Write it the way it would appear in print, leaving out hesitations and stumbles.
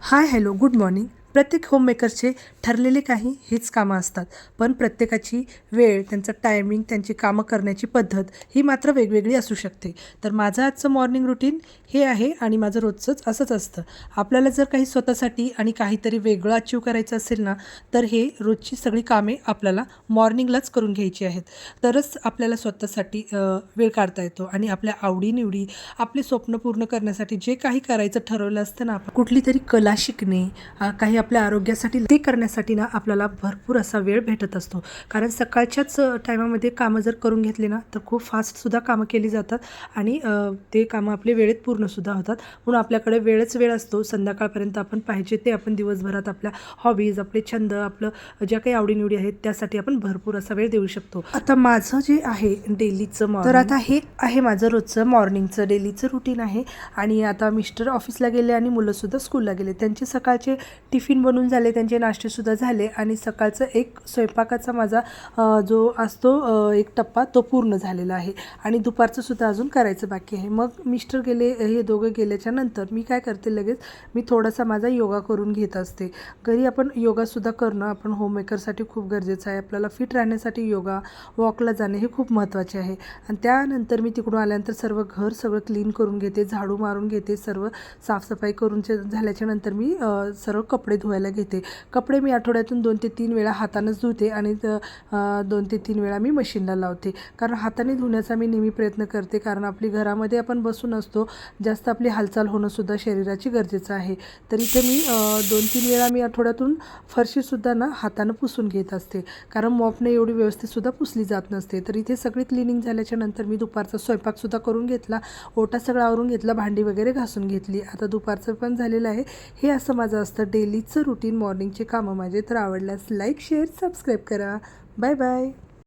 Hi hello good morning. प्रत्येक होममेकरचे ठरलेले काही हेच कामं असतात, पण प्रत्येकाची वेळ, त्यांचं टायमिंग, त्यांची कामं करण्याची पद्धत ही मात्र वेगवेगळी असू शकते. तर माझं आजचं मॉर्निंग रुटीन हे आहे आणि माझं रोजचंच असंच असतं. आपल्याला जर काही स्वतःसाठी आणि काहीतरी वेगळं अचीव करायचं असेल ना, तर हे रोजची सगळी कामे आपल्याला मॉर्निंगलाच करून घ्यायची आहेत. तरच आपल्याला स्वतःसाठी वेळ काढता येतो आणि आपल्या आवडीनिवडी, आपले स्वप्न पूर्ण करण्यासाठी जे काही करायचं ठरवलं असतं ना, आपण कुठली तरी कला शिकणे, काही आपल्या आरोग्यासाठी ते करण्यासाठी ना आपल्याला भरपूर असा वेळ भेटत असतो. कारण सकाळच्याच टायमामध्ये कामं जर करून घेतली ना तर खूप फास्टसुद्धा कामं केली जातात आणि ते कामं आपले वेळेत पूर्णसुद्धा होतात. म्हणून आपल्याकडे वेळच वेळ असतो. संध्याकाळपर्यंत आपण पाहिजे ते आपण दिवसभरात आपल्या हॉबीज, आपले छंद, आपलं ज्या काही आवडीनिवडी आहेत त्यासाठी आपण भरपूर असा वेळ देऊ शकतो. आता माझं जे आहे डेलीचं तर आता हे आहे माझं रोजचं मॉर्निंगचं डेलीचं रुटीन आहे. आणि आता मिस्टर ऑफिसला गेले आणि मुलंसुद्धा स्कूलला गेले. त्यांचे सकाळचे टिफिन बनवून झाले, त्यांचे नाश्तेसुद्धा झाले आणि सकाळचं एक स्वयंपाकाचा माझा जो असतो एक टप्पा तो पूर्ण झालेला आहे आणि दुपारचंसुद्धा अजून करायचं बाकी आहे. मग मिस्टर गेले, हे दोघं गेल्याच्या नंतर मी काय करते, लगेच मी थोडासा माझा योगा करून घेत असते. घरी आपण योगासुद्धा करणं आपण होममेकरसाठी खूप गरजेचं आहे. आपल्याला फिट राहण्यासाठी योगा, वॉकला जाणे हे खूप महत्त्वाचे आहे. आणि त्यानंतर मी तिकडून आल्यानंतर सर्व घर सगळं क्लीन करून घेते, झाडू मारून घेते, सर्व साफसफाई करून झाल्याच्या नंतर मी सर्व कपडे धुवायला घेते. कपडे मी आठवड्यातून 2 ते 3 वेळा हातानंच धुते आणि 2 ते 3 वेळा मी मशीनला लावते. कारण हाताने धुण्याचा मी नेहमी प्रयत्न करते, कारण आपली घरामध्ये आपण बसून असतो, जास्त आपली हालचाल होणंसुद्धा शरीराची गरजेचं आहे. तर इथे मी 2-3 वेळा मी आठवड्यातून फरशीसुद्धा ना हातानं पुसून घेत असते, कारण मॉपने एवढी व्यवस्थितसुद्धा पुसली जात नसते. तर इथे सगळी क्लिनिंग झाल्याच्या नंतर मी दुपारचा स्वयंपाकसुद्धा करून घेतला, ओटा सगळं आवरून घेतला, भांडी वगैरे घासून घेतली. आता दुपारचं पण झालेलं आहे. हे असं माझं असतं डेलीचं रुटीन, मॉर्निंगचे कामं माझे. तर आवडल्यास लाईक, शेअर, सबस्क्राईब करा. Bye bye.